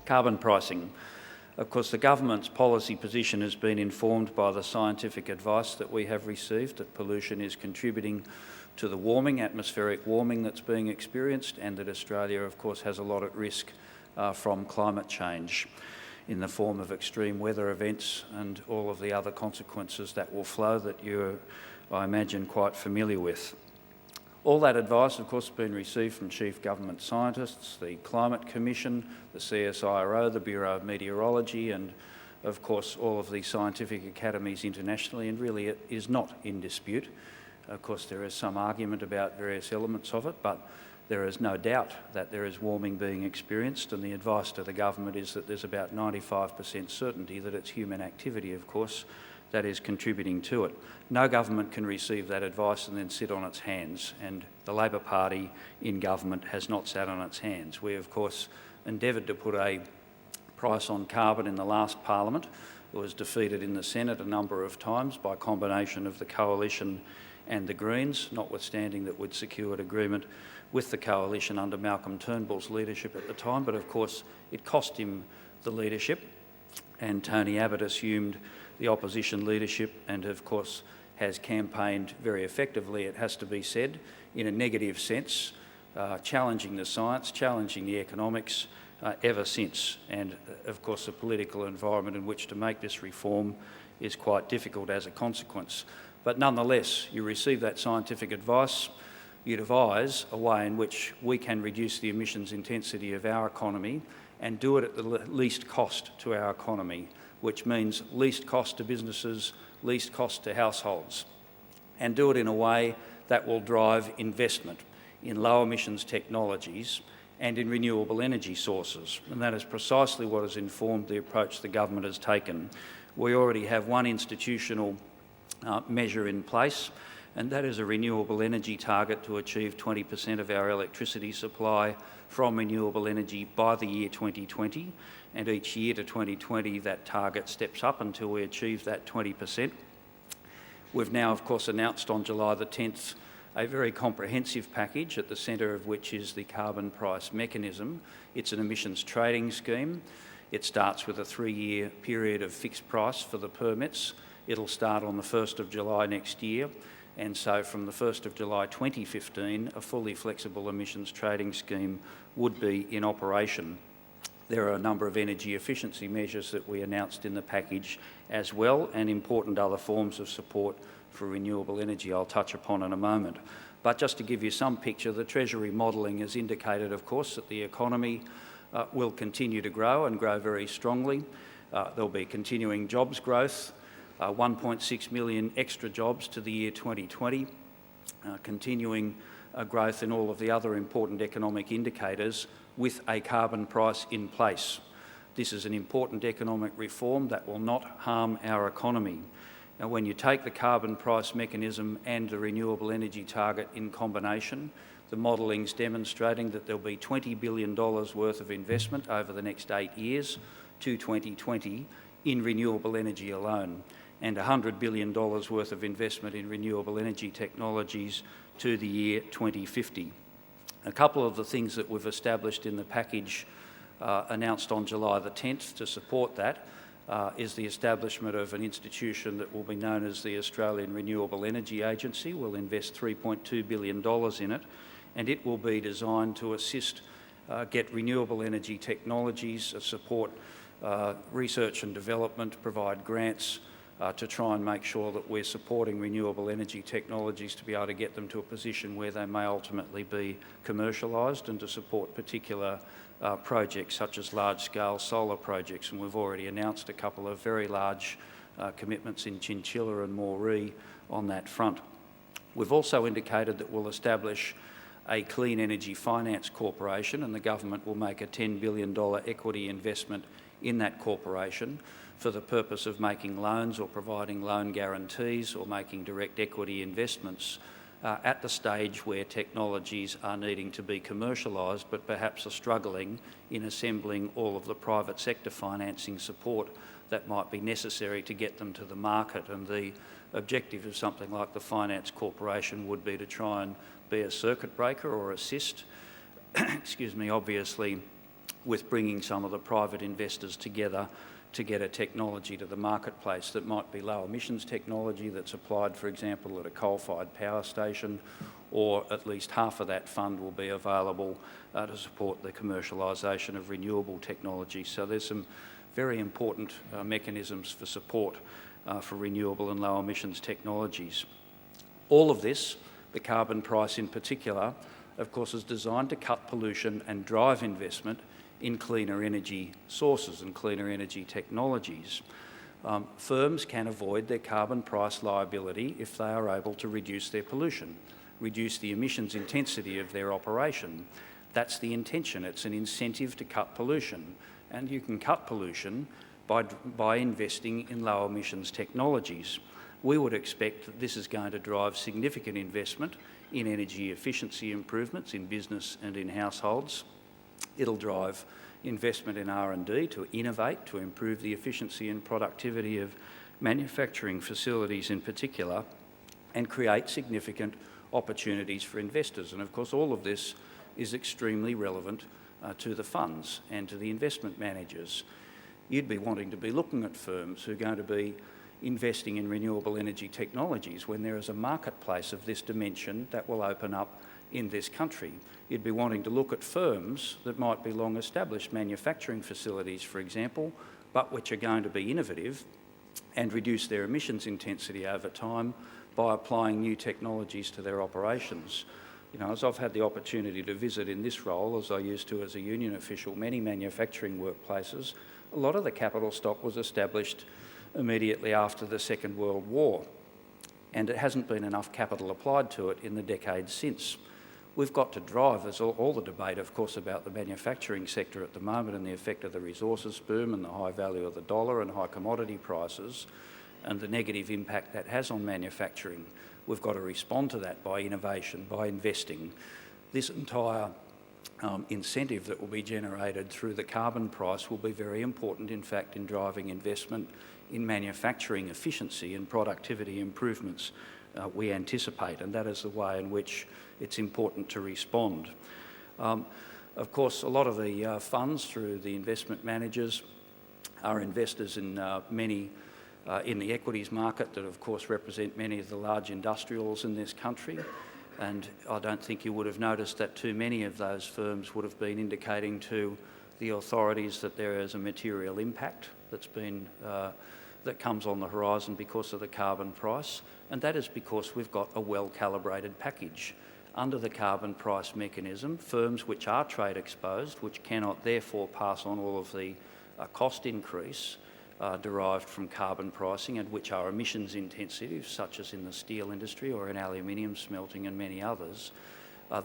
Carbon pricing. Of course, the government's policy position has been informed by the scientific advice that we have received that pollution is contributing to the warming, atmospheric warming that's being experienced, and that Australia, of course, has a lot at risk from climate change in the form of extreme weather events and all of the other consequences that will flow that you're, I imagine, quite familiar with. All that advice, of course, has been received from chief government scientists, the Climate Commission, the CSIRO, the Bureau of Meteorology, and of course all of the scientific academies internationally, and really it is not in dispute. Of course, there is some argument about various elements of it, but there is no doubt that there is warming being experienced, and the advice to the government is that there's about 95% certainty that it's human activity, of course, that is contributing to it. No government can receive that advice and then sit on its hands, and the Labor Party in government has not sat on its hands. We, of course, endeavoured to put a price on carbon in the last Parliament. It was defeated in the Senate a number of times by a combination of the Coalition and the Greens, notwithstanding that we'd secured agreement with the Coalition under Malcolm Turnbull's leadership at the time, but of course it cost him the leadership, and Tony Abbott assumed the opposition leadership and of course has campaigned very effectively, it has to be said, in a negative sense, challenging the science, challenging the economics ever since. And of course the political environment in which to make this reform is quite difficult as a consequence. But nonetheless, you receive that scientific advice, you devise a way in which we can reduce the emissions intensity of our economy and do it at the least cost to our economy, which means least cost to businesses, least cost to households, and do it in a way that will drive investment in low emissions technologies and in renewable energy sources. And that is precisely what has informed the approach the government has taken. We already have one institutional measure in place, and that is a renewable energy target to achieve 20% of our electricity supply from renewable energy by the year 2020, and each year to 2020 that target steps up until we achieve that 20%. We've now, of course, announced on July the 10th a very comprehensive package, at the centre of which is the carbon price mechanism. It's an emissions trading scheme. It starts with a 3-year period of fixed price for the permits. It'll start on the 1st of July next year, and so from the 1st of July 2015, a fully flexible emissions trading scheme would be in operation. There are a number of energy efficiency measures that we announced in the package as well, and important other forms of support for renewable energy I'll touch upon in a moment. But just to give you some picture, the Treasury modelling has indicated, of course, that the economy will continue to grow and grow very strongly. There'll be continuing jobs growth, 1.6 million extra jobs to the year 2020, continuing growth in all of the other important economic indicators with a carbon price in place. This is an important economic reform that will not harm our economy. Now, when you take the carbon price mechanism and the renewable energy target in combination, the modelling's demonstrating that there'll be $20 billion worth of investment over the next 8 years to 2020 in renewable energy alone, and $100 billion worth of investment in renewable energy technologies to the year 2050. A couple of the things that we've established in the package announced on July the 10th to support that is the establishment of an institution that will be known as the Australian Renewable Energy Agency. We'll invest $3.2 billion in it, and it will be designed to assist get renewable energy technologies, support research and development, provide grants to try and make sure that we're supporting renewable energy technologies to be able to get them to a position where they may ultimately be commercialised, and to support particular projects such as large-scale solar projects. And we've already announced a couple of very large commitments in Chinchilla and Moree on that front. We've also indicated that we'll establish a Clean Energy Finance Corporation, and the government will make a $10 billion equity investment in that corporation for the purpose of making loans or providing loan guarantees or making direct equity investments at the stage where technologies are needing to be commercialised but perhaps are struggling in assembling all of the private sector financing support that might be necessary to get them to the market. And the objective of something like the Finance Corporation would be to try and be a circuit breaker or assist, obviously with bringing some of the private investors together to get a technology to the marketplace that might be low emissions technology that's applied, for example, at a coal-fired power station, or at least half of that fund will be available to support the commercialisation of renewable technology. So there's some very important mechanisms for support for renewable and low emissions technologies. All of this, the carbon price in particular, of course, is designed to cut pollution and drive investment in cleaner energy sources and cleaner energy technologies. Firms can avoid their carbon price liability if they are able to reduce their pollution, reduce the emissions intensity of their operation. That's the intention. It's an incentive to cut pollution. And you can cut pollution by investing in low emissions technologies. We would expect that this is going to drive significant investment in energy efficiency improvements in business and in households. It'll drive investment in R&D to innovate, to improve the efficiency and productivity of manufacturing facilities in particular, and create significant opportunities for investors. And of course, all of this is extremely relevant to the funds and to the investment managers. You'd be wanting to be looking at firms who are going to be investing in renewable energy technologies when there is a marketplace of this dimension that will open up in this country. You'd be wanting to look at firms that might be long-established manufacturing facilities, for example, but which are going to be innovative and reduce their emissions intensity over time by applying new technologies to their operations. You know, as I've had the opportunity to visit in this role, as I used to as a union official, many manufacturing workplaces, a lot of the capital stock was established immediately after the Second World War, and it hasn't been enough capital applied to it in the decades since. We've got to drive, there's all the debate, of course, about the manufacturing sector at the moment and the effect of the resources boom and the high value of the dollar and high commodity prices and the negative impact that has on manufacturing. We've got to respond to that by innovation, by investing. This entire incentive that will be generated through the carbon price will be very important, in fact, in driving investment in manufacturing efficiency and productivity improvements we anticipate, and that is the way in which it's important to respond. Of course, a lot of the funds through the investment managers are investors in many in the equities market that, of course, represent many of the large industrials in this country. And I don't think you would have noticed that too many of those firms would have been indicating to the authorities that there is a material impact that's been that comes on the horizon because of the carbon price, and that is because we've got a well-calibrated package. Under the carbon price mechanism, firms which are trade exposed, which cannot therefore pass on all of the cost increase derived from carbon pricing and which are emissions intensive, such as in the steel industry or in aluminium smelting and many others,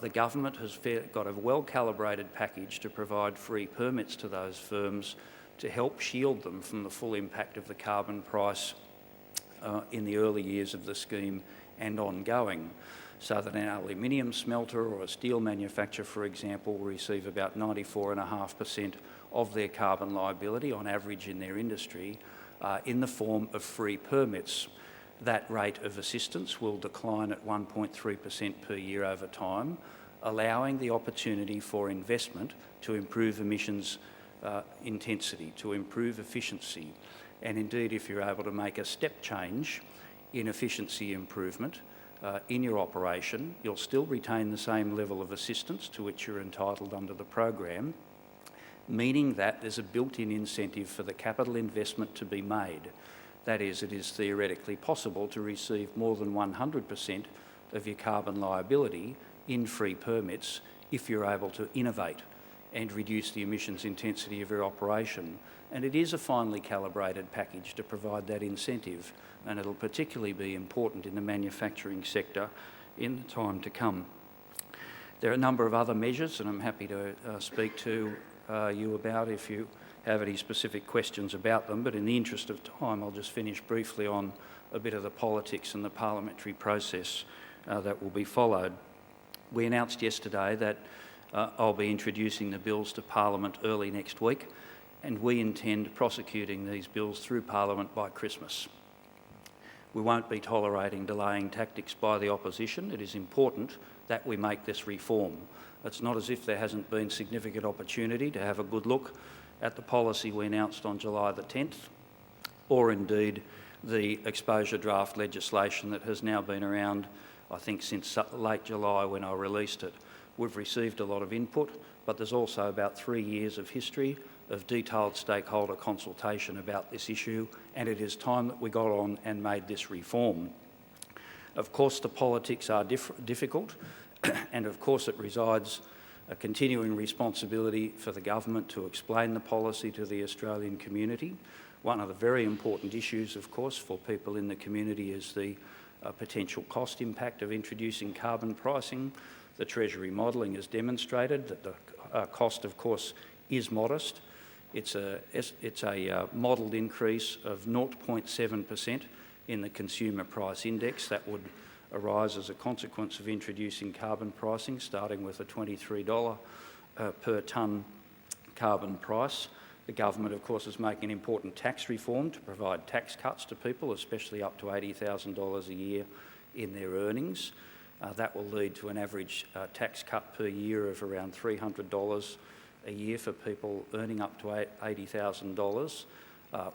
the government has got a well-calibrated package to provide free permits to those firms to help shield them from the full impact of the carbon price in the early years of the scheme and ongoing, so that an aluminium smelter or a steel manufacturer, for example, will receive about 94.5% of their carbon liability on average in their industry in the form of free permits. That rate of assistance will decline at 1.3% per year over time, allowing the opportunity for investment to improve emissions intensity, to improve efficiency. And indeed, if you're able to make a step change in efficiency improvement in your operation, you'll still retain the same level of assistance to which you're entitled under the program, meaning that there's a built-in incentive for the capital investment to be made. That is, it is theoretically possible to receive more than 100% of your carbon liability in free permits if you're able to innovate and reduce the emissions intensity of your operation. And it is a finely calibrated package to provide that incentive, and it'll particularly be important in the manufacturing sector in the time to come. There are a number of other measures, and I'm happy to speak to you about if you have any specific questions about them, but in the interest of time, I'll just finish briefly on a bit of the politics and the parliamentary process that will be followed. We announced yesterday that I'll be introducing the bills to Parliament early next week, and we intend prosecuting these bills through Parliament by Christmas. We won't be tolerating delaying tactics by the opposition. It is important that we make this reform. It's not as if there hasn't been significant opportunity to have a good look at the policy we announced on July the 10th, or indeed the exposure draft legislation that has now been around, I think, since late July when I released it. We've received a lot of input, but there's also about 3 years of history of detailed stakeholder consultation about this issue, and it is time that we got on and made this reform. Of course, the politics are difficult, and of course it resides a continuing responsibility for the government to explain the policy to the Australian community. One of the very important issues, of course, for people in the community is the potential cost impact of introducing carbon pricing. The Treasury modelling has demonstrated that the cost, of course, is modest. It's a modelled increase of 0.7% in the consumer price index that would arise as a consequence of introducing carbon pricing, starting with a $23 per tonne carbon price. The government, of course, is making important tax reform to provide tax cuts to people, especially up to $80,000 a year in their earnings. That will lead to an average tax cut per year of around $300 a year for people earning up to $80,000.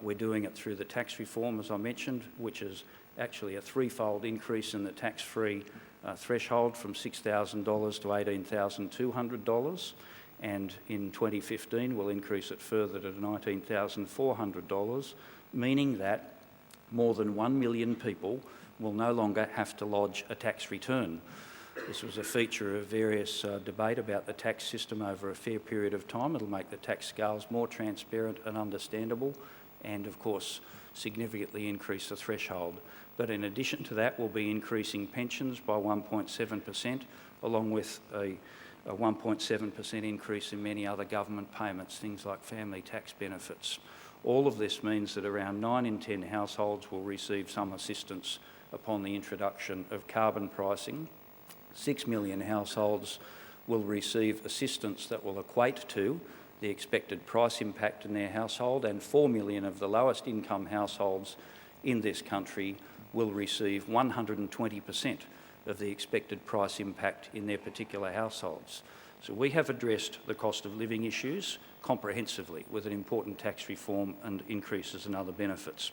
We're doing it through the tax reform, as I mentioned, which is actually a threefold increase in the tax-free threshold from $6,000 to $18,200, and in 2015 we'll increase it further to $19,400, meaning that more than 1 million people will no longer have to lodge a tax return. This was a feature of various debate about the tax system over a fair period of time. It'll make the tax scales more transparent and understandable, and of course significantly increase the threshold. But in addition to that, we'll be increasing pensions by 1.7%, along with a 1.7% increase in many other government payments, things like family tax benefits. All of this means that around 9 in 10 households will receive some assistance upon the introduction of carbon pricing. 6 million households will receive assistance that will equate to the expected price impact in their household, and 4 million of the lowest income households in this country will receive 120% of the expected price impact in their particular households. So we have addressed the cost of living issues comprehensively with an important tax reform and increases in other benefits.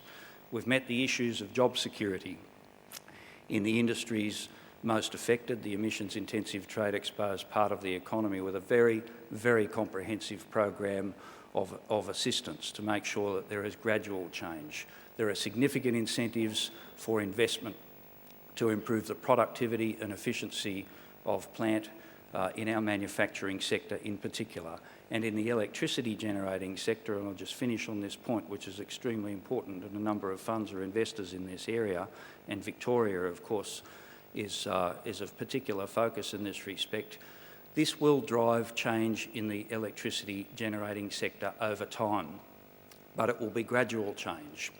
We've met the issues of job security in the industries most affected, the emissions-intensive trade-exposed part of the economy, with a very, very comprehensive program of assistance to make sure that there is gradual change. There are significant incentives for investment to improve the productivity and efficiency of plant in our manufacturing sector in particular, and in the electricity generating sector. And I'll just finish on this point, which is extremely important, and a number of funds are investors in this area, and Victoria, of course, is of particular focus in this respect. This will drive change in the electricity generating sector over time, but it will be gradual change.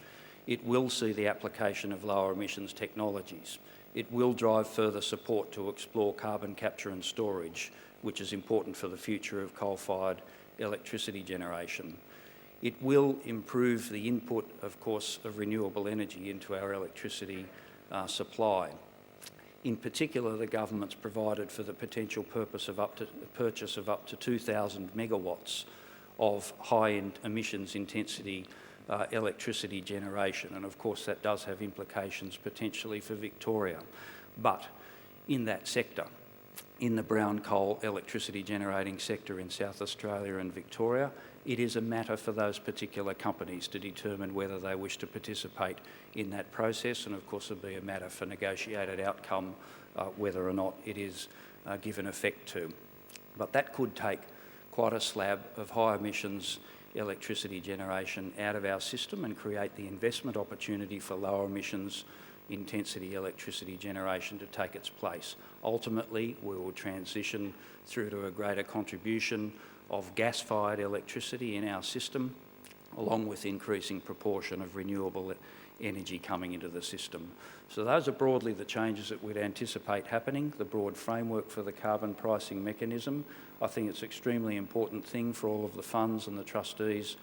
It will see the application of lower emissions technologies. It will drive further support to explore carbon capture and storage, which is important for the future of coal-fired electricity generation. It will improve the input, of course, of renewable energy into our electricity supply. In particular, the government's provided for the potential purpose of purchase of up to 2,000 megawatts of high emissions intensity electricity generation, and of course that does have implications potentially for Victoria. But in that sector, in the brown coal electricity generating sector in South Australia and Victoria, it is a matter for those particular companies to determine whether they wish to participate in that process, and of course it'll be a matter for negotiated outcome whether or not it is given effect to. But that could take quite a slab of high emissions electricity generation out of our system and create the investment opportunity for lower emissions intensity electricity generation to take its place. Ultimately, we will transition through to a greater contribution of gas-fired electricity in our system, along with increasing proportion of renewable energy coming into the system. So those are broadly the changes that we'd anticipate happening, the broad framework for the carbon pricing mechanism. I think it's an extremely important thing for all of the funds and the trustees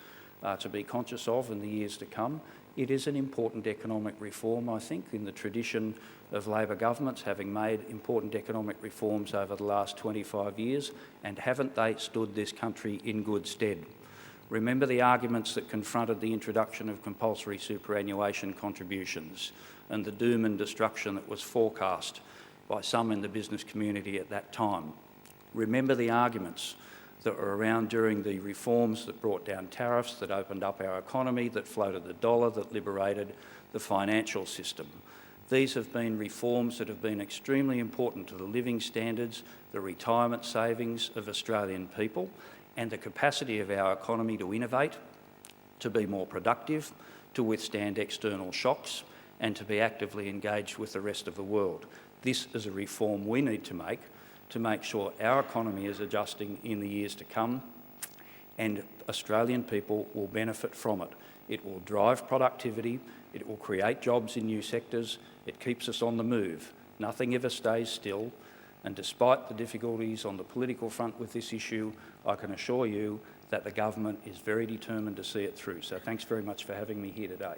to be conscious of in the years to come. It is an important economic reform, I think, in the tradition of Labor governments having made important economic reforms over the last 25 years, and haven't they stood this country in good stead? Remember the arguments that confronted the introduction of compulsory superannuation contributions and the doom and destruction that was forecast by some in the business community at that time. Remember the arguments that were around during the reforms that brought down tariffs, that opened up our economy, that floated the dollar, that liberated the financial system. These have been reforms that have been extremely important to the living standards, the retirement savings of Australian people, and the capacity of our economy to innovate, to be more productive, to withstand external shocks, and to be actively engaged with the rest of the world. This is a reform we need to make sure our economy is adjusting in the years to come, and Australian people will benefit from it. It will drive productivity, it will create jobs in new sectors, it keeps us on the move. Nothing ever stays still, and despite the difficulties on the political front with this issue, I can assure you that the government is very determined to see it through. So thanks very much for having me here today.